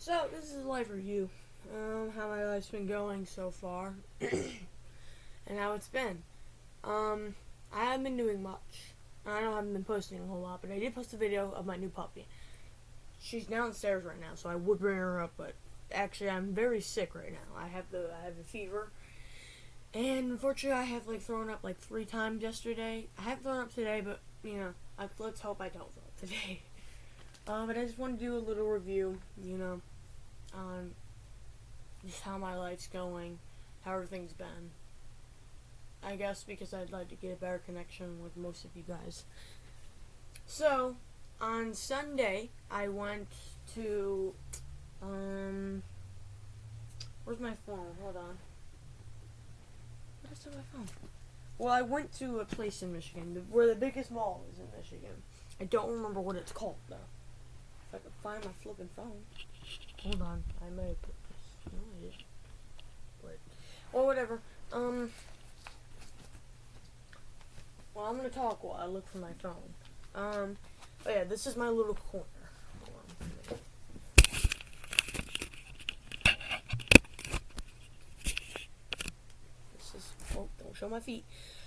So, this is a life review. How my life's been going so far. And how it's been. I haven't been doing much. I haven't been posting a whole lot, but I did post a video of my new puppy. She's downstairs right now, so I would bring her up, but actually I'm very sick right now. I have a fever. And unfortunately I have thrown up 3 times yesterday. I haven't thrown up today, but let's hope I don't throw up today. But I just want to do a little review, on just how my life's going, how everything's been. I guess because I'd like to get a better connection with most of you guys. So, on Sunday, I went to, where's my phone? Hold on. What is on my phone? Well, I went to a place in Michigan, where the biggest mall is in Michigan. I don't remember what it's called, though. If I could find my flipping phone. Hold on. I may have put this. No, I didn't. But, well, whatever. Well, I'm gonna talk while I look for my phone. But yeah, this is my little corner. This is, oh, don't show my feet.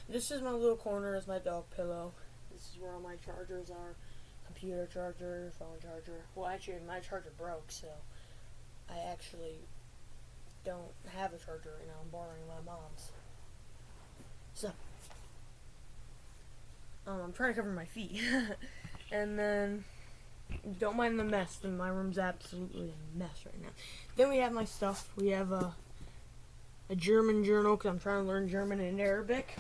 This is my little corner, is my dog pillow. This is where all my chargers are. Computer charger, phone charger. Well, actually, my charger broke, so I actually don't have a charger right now. I'm borrowing my mom's. So, I'm trying to cover my feet. And then, don't mind the mess. My room's absolutely a mess right now. Then we have my stuff. We have a German journal, because I'm trying to learn German and Arabic.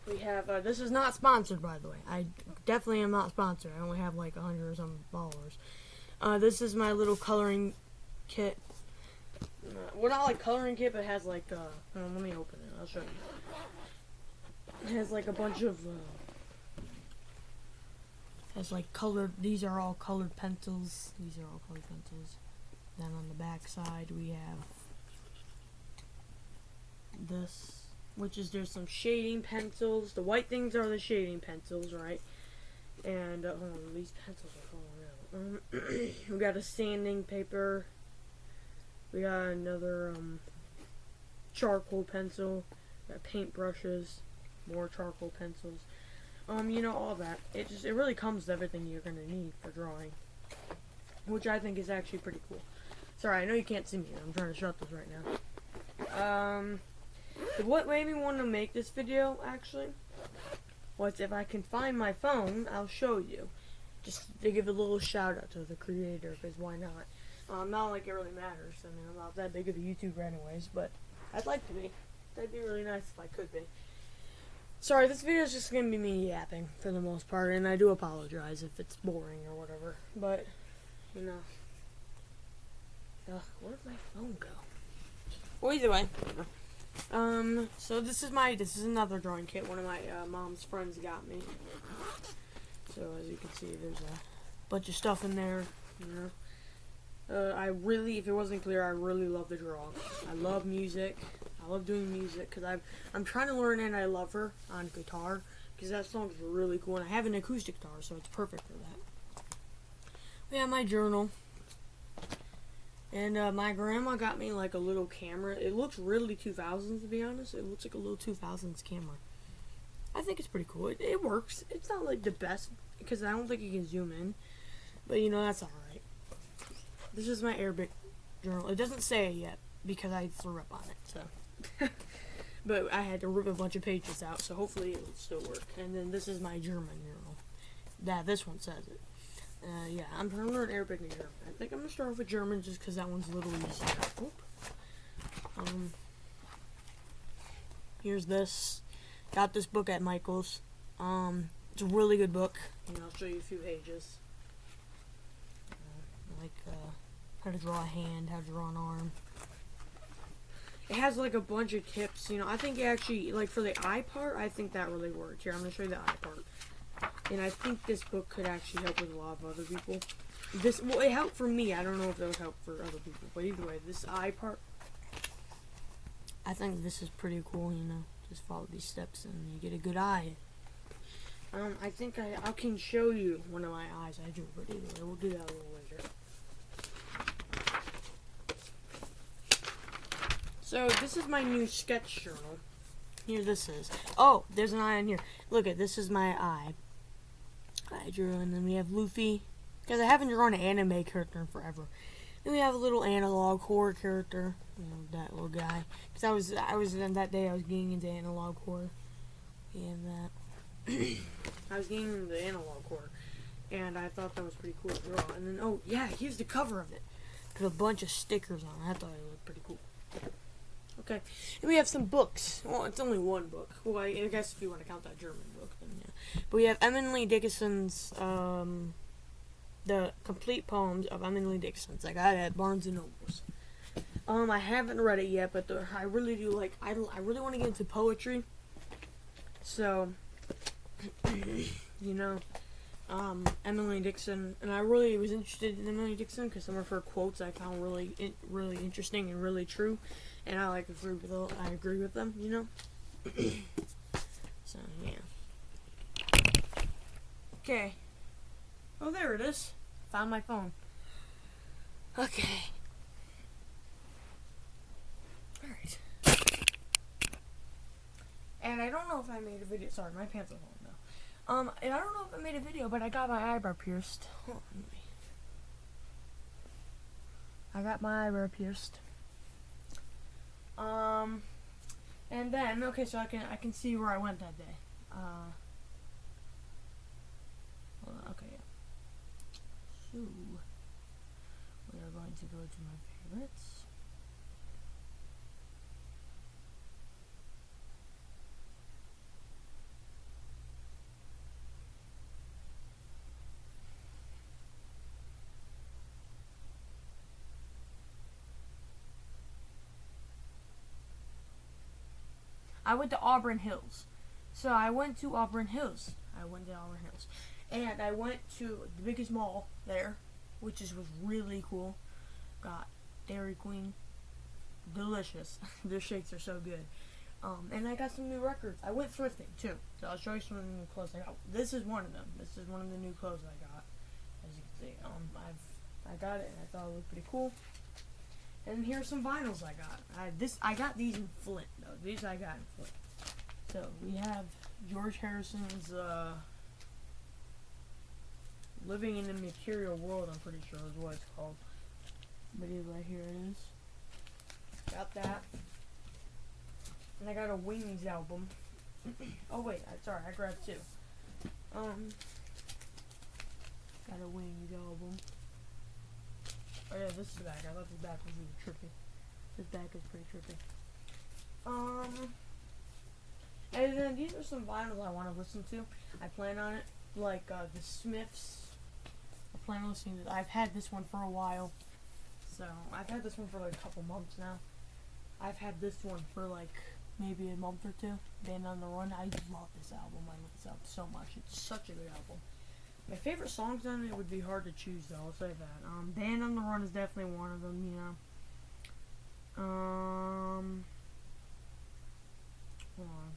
We have, this is not sponsored, by the way. I definitely am not sponsored. I only have 100 or some followers. This is my little coloring kit. Well, not coloring kit, but it has let me open it. I'll show you. It has a bunch of, has colored, these are all colored pencils. These are all colored pencils. Then on the back side we have this, which is there's some shading pencils. The white things are the shading pencils, right? And, hold on, these pencils are falling out. We got a sanding paper. We got another, charcoal pencil. We got paint brushes. More charcoal pencils. All that. It really comes with everything you're gonna need for drawing. Which I think is actually pretty cool. Sorry, I know you can't see me. I'm trying to shut this right now. What made me want to make this video, actually, was if I can find my phone, I'll show you. Just to give a little shout out to the creator, because why not? Not like it really matters. I mean, I'm not that big of a YouTuber anyways, but I'd like to be. That'd be really nice if I could be. Sorry, this video is just going to be me yapping for the most part, and I do apologize if it's boring or whatever, but, where'd my phone go? Well, either way, so this is another drawing kit one of my mom's friends got me. So as you can see, there's a bunch of stuff in there, if it wasn't clear, I really love to draw. I love music. I love doing music because I'm trying to learn And I Love Her on guitar because that song's really cool, and I have an acoustic guitar, so it's perfect for that. We have my journal, and my grandma got me a little camera. It looks really 2000s, to be honest. It looks like a little 2000s camera. I think it's pretty cool. It works. It's not the best because I don't think you can zoom in, but that's alright. This is my Arabic journal. It doesn't say it yet because I threw up on it, so. But I had to rip a bunch of pages out, so hopefully it'll still work. And then this is my German journal. This one says it. Yeah, I'm trying to learn Arabic and German. I think I'm going to start off with German just because that one's a little easier. Oop. Here's this. Got this book at Michael's. It's a really good book. I'll show you a few pages. How to draw a hand, how to draw an arm. It has a bunch of tips, I think actually, for the eye part, I think that really worked. Here, I'm going to show you the eye part. And I think this book could actually help with a lot of other people. It helped for me. I don't know if it would help for other people. But either way, this eye part, I think this is pretty cool, Just follow these steps and you get a good eye. I think I can show you one of my eyes I drew, but either way, we'll do that a little later. So this is my new sketch journal. Here this is. Oh, there's an eye on here. Look at this is my eye. I drew, and then we have Luffy. Because I haven't drawn an anime character in forever. Then we have a little analog horror character. You know, that little guy. Because I was that day I was getting into analog horror. And that. I was getting into analog horror. And I thought that was pretty cool to draw. And then, oh yeah, here's the cover of it. Got a bunch of stickers on it. I thought it looked pretty cool. Okay, and we have some books. Well, it's only one book. Well, I guess if you want to count that German book, then yeah. But we have Emily Dickinson's, the complete poems of Emily Dickinson. I got it at Barnes and Nobles. I haven't read it yet, but I really do like. I really want to get into poetry. So, you know, Emily Dickinson, and I really was interested in Emily Dickinson because some of her quotes I found really interesting and really true. And I agree with them, you know? So, yeah. Okay. Oh, there it is. Found my phone. Okay. Alright. And I don't know if I made a video. Sorry, my pants are falling now. And I don't know if I made a video, but I got my eyebrow pierced. Hold on. I got my eyebrow pierced. And then, okay, so I can see where I went that day. Okay, yeah. So, we are going to go to my favorites. I went to Auburn Hills. So I went to Auburn Hills. And I went to the biggest mall there, which was really cool. Got Dairy Queen. Delicious. Their shakes are so good. And I got some new records. I went thrifting too. So I'll show you some of the new clothes I got. This is one of them. This is one of the new clothes I got. As you can see. I got it and I thought it looked pretty cool. And here's some vinyls I got. I got these in Flint though. These I got in Flint. So we have George Harrison's "Living in the Material World." I'm pretty sure is what it's called. But anyway, here it is. Got that. And I got a Wings album. Oh wait, sorry, I grabbed two. Got a Wings album. Oh yeah, this is the back. I thought the back was really trippy. This back is pretty trippy. And then these are some vinyls I want to listen to. I plan on it. Like, the Smiths. I plan on listening to. I've had this one for a while. So, I've had this one for like a couple months now. I've had this one for like maybe a month or two. Band on the Run. I love this album. I love this album so much. It's such a good album. My favorite songs on it would be hard to choose, though. I'll say that. Band on the Run is definitely one of them. You know. Hold on.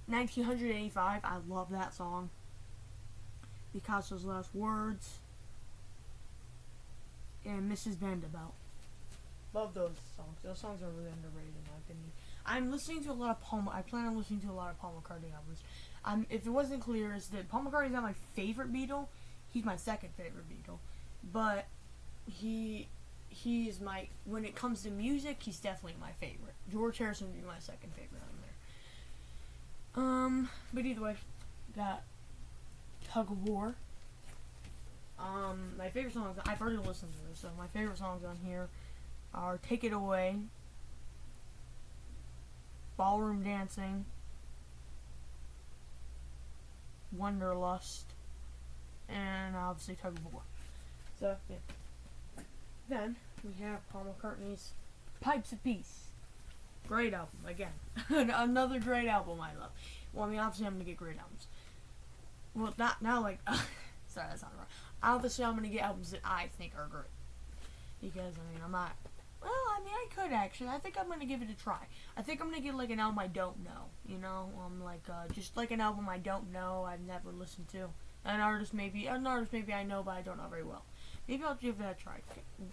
1985. I love that song. Picasso's Last Words. And Mrs. Vanderbilt. Love those songs. Those songs are really underrated in my opinion. I'm listening to a lot of I plan on listening to a lot of Paul McCartney albums. If it wasn't clear, is that Paul McCartney's not my favorite Beatle. He's my second favorite Beatle. But he is my, when it comes to music, he's definitely my favorite. George Harrison would be my second favorite on there. But either way, got Tug of War. My favorite songs, I've already listened to this, so my favorite songs on here are Take It Away, Ballroom Dancing, Wanderlust, and obviously Tug of War. So, yeah. Then, we have Paul McCartney's Pipes of Peace. Great album, again. Another great album I love. Well, I mean, obviously I'm going to get great albums. Well, not now, like, sorry, that's not right. Obviously I'm going to get albums that I think are great. Because, I mean, I'm not, well, I mean, I could actually. I think I'm going to give it a try. I think I'm going to get, like, an album I don't know, you know? Just like an album I don't know, I've never listened to. An artist maybe I know, but I don't know very well. Maybe I'll give that a try.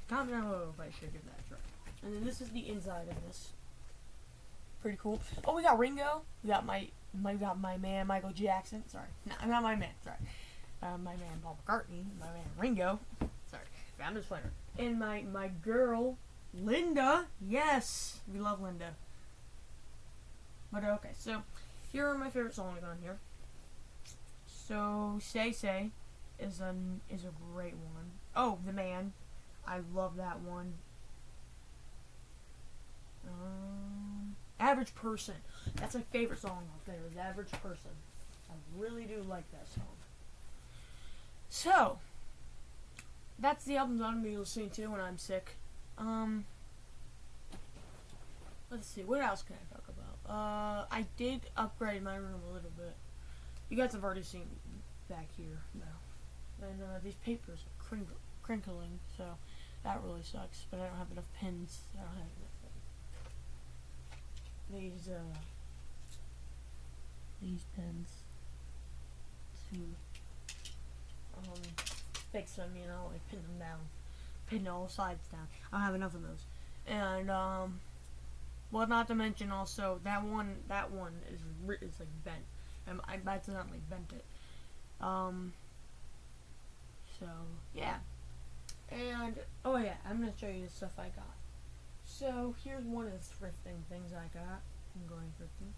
Comment down below if I should give that a try. And then this is the inside of this. Pretty cool. Oh, we got Ringo. We got my man Michael Jackson. Sorry, no, not my man. Sorry, my man Paul McCartney. My man Ringo. Sorry, I'm just playing. And my girl Linda. Yes, we love Linda. But okay, so here are my favorite songs on here. So Say Say is a great one. Oh, The Man. I love that one. Average Person. That's my favorite song off there, is Average Person. I really do like that song. So, that's the albums I'm going to be listening to when I'm sick. Let's see, what else can I talk about? I did upgrade my room a little bit. You guys have already seen back here now. And these papers are crinkling, so that really sucks. But I don't have enough pins. I don't have enough. These pens to fix them, you know, like pin them down, pin all sides down. I don't have enough of those. And well, not to mention also that one is like bent. I accidentally bent it. So yeah. And oh yeah, I'm gonna show you the stuff I got. So here's one of the thrifting things I got. I'm going thrifting.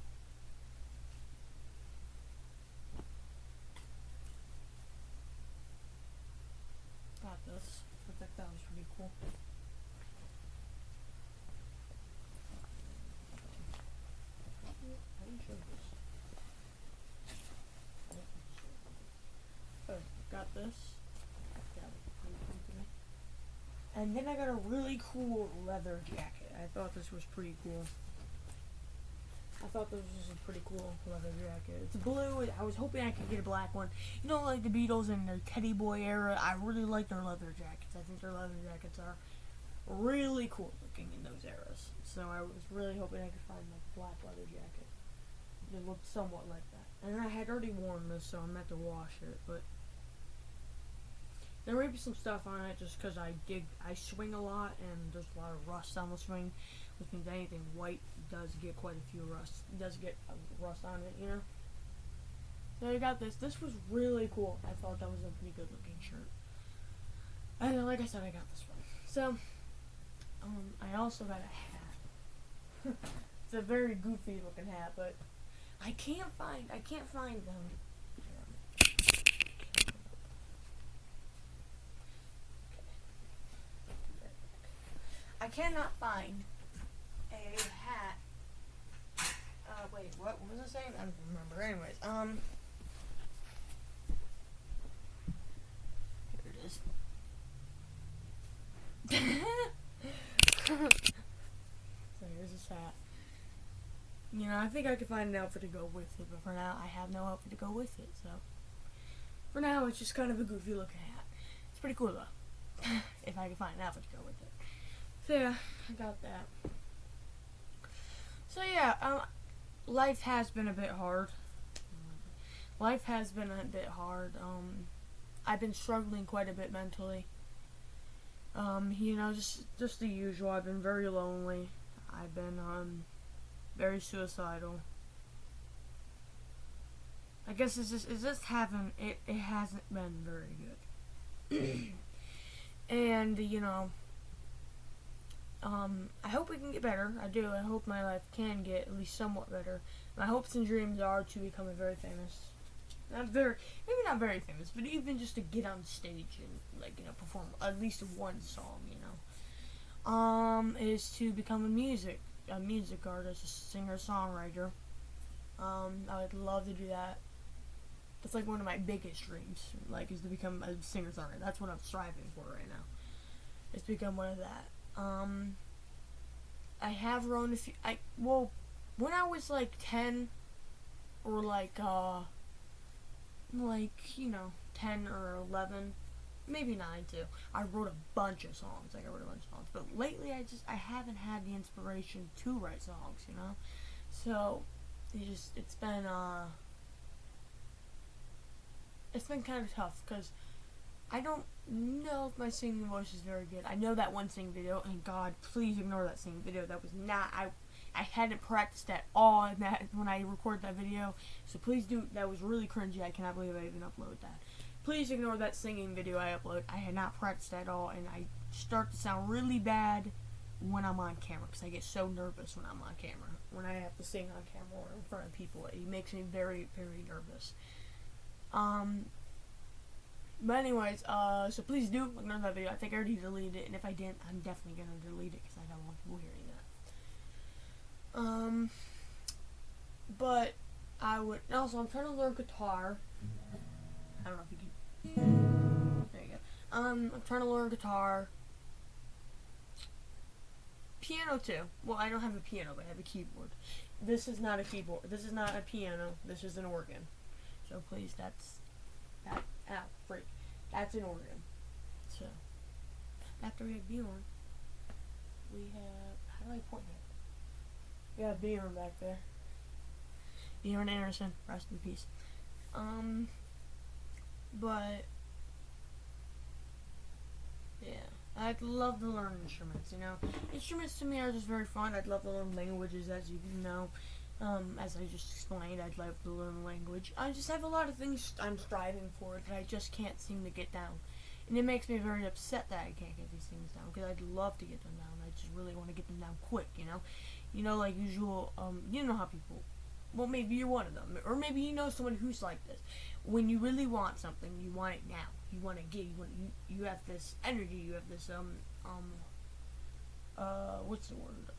Got this. I thought that was pretty cool. I didn't show this. Oh, got this. And then I got a really cool leather jacket. I thought this was pretty cool. I thought this was a pretty cool leather jacket. It's blue. I was hoping I could get a black one. You know, like the Beatles in their Teddy Boy era. I really like their leather jackets. I think their leather jackets are really cool looking in those eras. So I was really hoping I could find like a black leather jacket. It looked somewhat like that. And I had already worn this, so I'm meant to wash it, but there may be some stuff on it just because I swing a lot and there's a lot of rust on the swing, which means anything white does get quite a few rust. It does get rust on it, you know. So I got this. This was really cool. I thought that was a pretty good looking shirt. And like I said, I got this one. So, I also got a hat. It's a very goofy looking hat, but I can't find them. I cannot find a hat. Wait, what was I saying? I don't remember. Anyways, here it is. So here's this hat. You know, I think I could find an outfit to go with it, but for now, I have no outfit to go with it. So for now, it's just kind of a goofy looking hat. It's pretty cool though, if I can find an outfit to go with it. So yeah, I got that. So yeah, life has been a bit hard. I've been struggling quite a bit mentally. You know, just the usual. I've been very lonely. I've been very suicidal. I guess it hasn't been very good. And you know, I hope we can get better. I do. I hope my life can get at least somewhat better. My hopes and dreams are to become a very famous, maybe not very famous, but even just to get on stage and, like, you know, perform at least one song, you know. Is to become a music artist, a singer-songwriter. I would love to do that. That's like one of my biggest dreams, like, is to become a singer-songwriter. That's what I'm striving for right now. Is to become one of that. I have wrote a few. When I was like 10, or like you know, 10 or 11, maybe 9 too. I wrote a bunch of songs. But lately, I haven't had the inspiration to write songs. You know, so it's been kind of tough because I don't know if my singing voice is very good. I know that one singing video, and God, please ignore that singing video. That was not, I hadn't practiced at all in that when I recorded that video. So please do, that was really cringy. I cannot believe I even uploaded that. Please ignore that singing video I uploaded. I had not practiced at all, and I start to sound really bad when I'm on camera, because I get so nervous when I'm on camera. When I have to sing on camera or in front of people, it makes me very, very nervous. But anyways, so please do ignore that video. I think I already deleted it, and if I didn't, I'm definitely gonna delete it because I don't want people hearing that. But I would also, I'm trying to learn guitar. I don't know if you can. There you go. I'm trying to learn guitar. Piano too. Well, I don't have a piano, but I have a keyboard. This is not a keyboard. This is not a piano. This is an organ. So please, that's an organ. So after we have Bjorn, we have, how do I point it? We have Bjorn back there. Bjorn Anderson, rest in peace. But yeah, I'd love to learn instruments. You know, instruments to me are just very fun. I'd love to learn languages, as you know. As I just explained, I'd love to learn language. I just have a lot of things I'm striving for that I just can't seem to get down. And it makes me very upset that I can't get these things down, because I'd love to get them down. I just really want to get them down quick, you know? You know, like usual, you know how people, well, maybe you're one of them, or maybe you know someone who's like this. When you really want something, you want it now. You want to get, you have this energy, you have this, what's the word?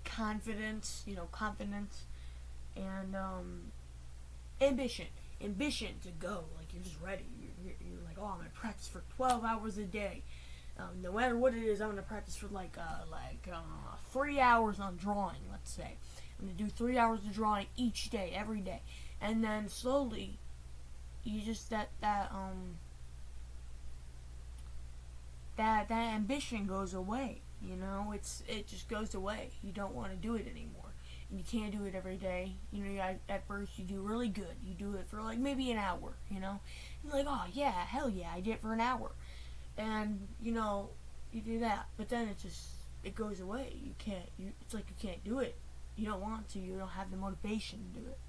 Confidence, confidence, and ambition to go. Like, you're just ready. You're like, oh, I'm gonna practice for 12 hours a day. No matter what it is, I'm gonna practice for 3 hours on drawing. Let's say I'm gonna do 3 hours of drawing each day, every day, and then slowly, you just that ambition goes away. You know, it just goes away. You don't want to do it anymore. And you can't do it every day. You know, at first you do really good. You do it for like maybe an hour, you know. You're like, oh yeah, hell yeah, I did it for an hour. And, you know, you do that. But then it goes away. It's like you can't do it. You don't want to. You don't have the motivation to do it.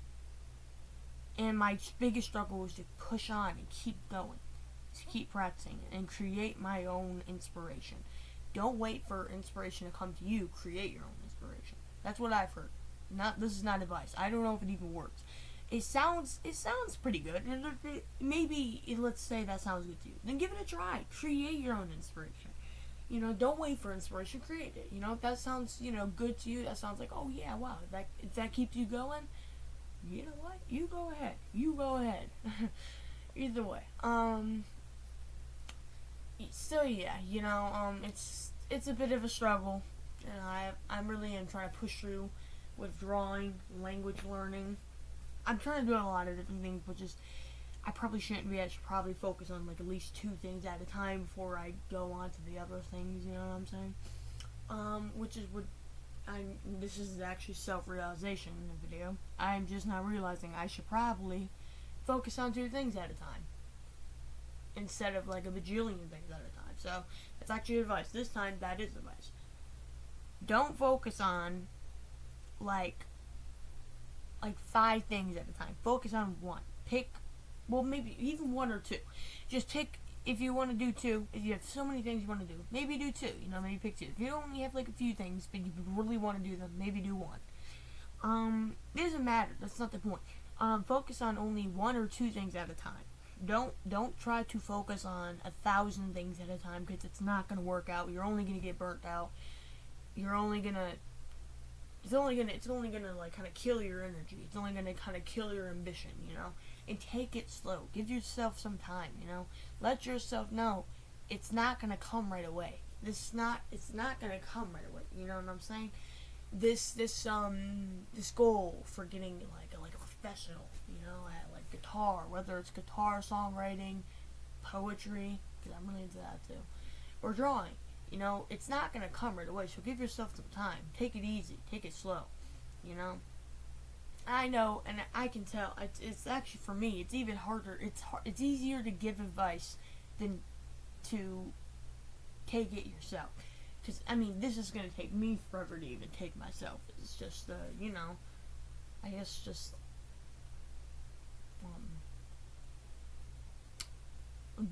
And my biggest struggle was to push on and keep going. To keep practicing and create my own inspiration. Don't wait for inspiration to come to you. Create your own inspiration. That's what I've heard. This is not advice. I don't know if it even works. It sounds pretty good. Maybe let's say that sounds good to you. Then give it a try. Create your own inspiration. You know, don't wait for inspiration. Create it. You know, if that sounds good to you, that sounds like, oh yeah, wow. If that keeps you going, you know what? You go ahead. Either way. Still, yeah, it's a bit of a struggle, and I'm really trying to push through with drawing, language learning. I'm trying to do a lot of different things, but I probably shouldn't be. I should probably focus on like at least 2 things at a time before I go on to the other things. You know what I'm saying? Which is what this is actually self-realization in the video. I'm just now realizing I should probably focus on 2 things at a time, instead of like a bajillion things at a time. So that's actually advice. This time, that is advice. Don't focus on like 5 things at a time. Focus on 1. Pick, well, maybe even 1 or 2. Just pick. If you want to do 2, if you have so many things you want to do, maybe do 2. Maybe pick 2. If you only have like a few things, but you really want to do them, maybe do 1. It doesn't matter. That's not the point. Focus on only 1 or 2 things at a time. Don't try to focus on 1,000 things at a time, because it's not gonna work out. You're only gonna get burnt out. It's only gonna like kind of kill your energy. It's only gonna kind of kill your ambition, And take it slow. Give yourself some time, Let yourself know it's not gonna come right away. It's not gonna come right away. You know what I'm saying? This goal for getting like a professional, at like guitar, whether it's guitar, songwriting, poetry, because I'm really into that too, or drawing. It's not gonna come right away. So give yourself some time. Take it easy. Take it slow. I know, and I can tell. It's actually for me. It's even harder. It's easier to give advice than to take it yourself. Because I mean, this is gonna take me forever to even take myself. It's just I guess just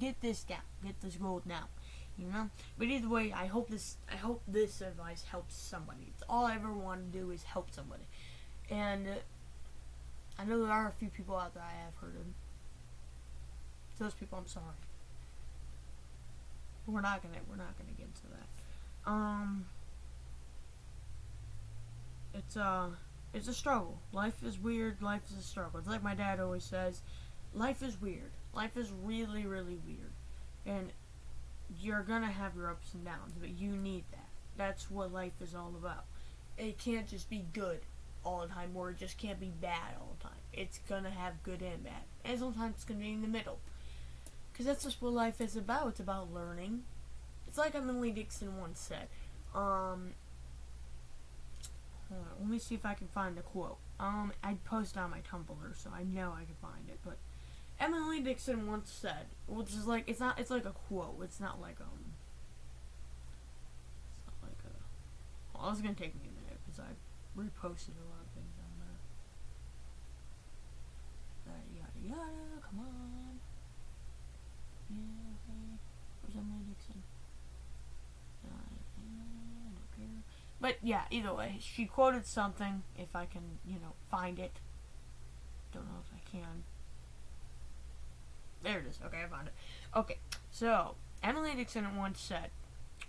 get this down, get this gold now. But either way, I hope this advice helps somebody. It's all I ever want to do is help somebody. And I know there are a few people out there I have heard of. Those people, I'm sorry. We're not gonna get into that. It's a struggle. Life is weird. Life is a struggle. It's like my dad always says, life is weird. Life is really, really weird, and you're gonna have your ups and downs, but you need that. That's what life is all about. It can't just be good all the time, or it just can't be bad all the time. It's gonna have good and bad, and sometimes it's gonna be in the middle. Because that's just what life is about. It's about learning. It's like Emily Dixon once said. Hold on, let me see if I can find the quote. I posted on my Tumblr, so I know I can find it. But Emily Dixon once said, which is like it's like a quote. It's not like well, it's gonna take me a minute because I reposted a lot of things on that. Yada yada. Come on. Yeah, okay. Where's Emily Dixon? I don't care. But yeah, either way, she quoted something. If I can, find it. Don't know if I can. There it is. Okay, I found it. Okay, so Emily Dixon once said,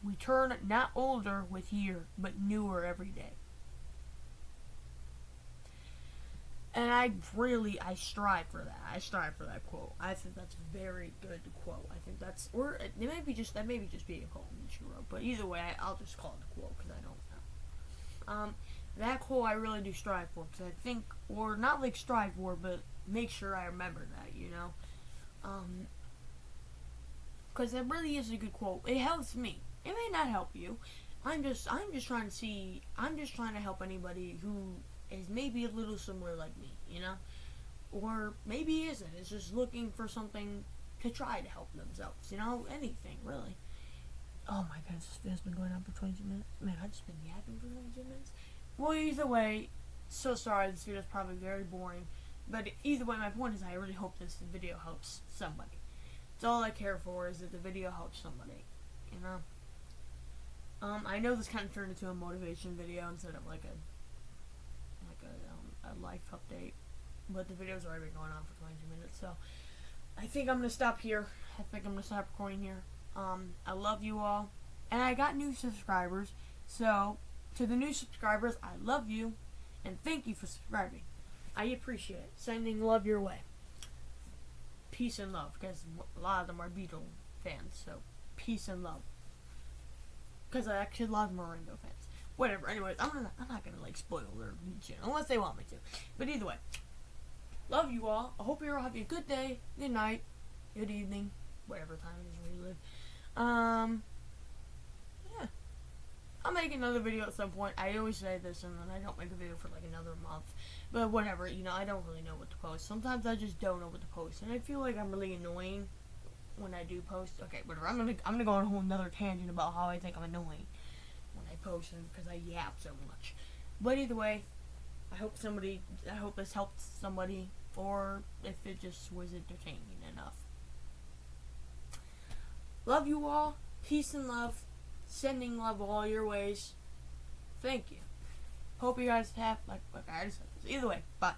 "We turn not older with year, but newer every day." And I strive for that. I strive for that quote. I think that's a very good quote. I think that's, or it may be just be a quote that she wrote. But either way, I'll just call it a quote because I don't know. That quote I really do strive for because I think, or not like strive for, but make sure I remember that. Because it really is a good quote. It helps me. It may not help you. I'm just trying to help anybody who is maybe a little similar like me, or maybe isn't. It's just looking for something to try to help themselves, anything really. Oh my goodness, this video's been going on for 22 minutes. Man, I've just been yapping for 22 minutes. Well, either way, so sorry, this video's probably very boring. But either way, my point is I really hope this video helps somebody. It's all I care for is that the video helps somebody, I know this kind of turned into a motivation video instead of like a life update, but the video's already been going on for 22 minutes, so I think I'm gonna stop here. I think I'm gonna stop recording here. I love you all, and I got new subscribers, so to the new subscribers, I love you, and thank you for subscribing. I appreciate it. Sending love your way. Peace and love, because a lot of them are Beatle fans, so peace and love. Because I actually love Marengo fans. Whatever. Anyways, I'm not gonna spoil their channel unless they want me to. But either way, love you all. I hope you're all having a good day, good night, good evening, whatever time it is where you live. Yeah. I'll make another video at some point. I always say this and then I don't make a video for another month. But whatever, I don't really know what to post. Sometimes I just don't know what to post, and I feel like I'm really annoying when I do post. Okay, whatever. I'm gonna go on a whole another tangent about how I think I'm annoying when I post because I yap so much. But either way, I hope this helped somebody, or if it just was entertaining enough. Love you all. Peace and love. Sending love all your ways. Thank you. Hope you guys have, I just said this. Either way, bye.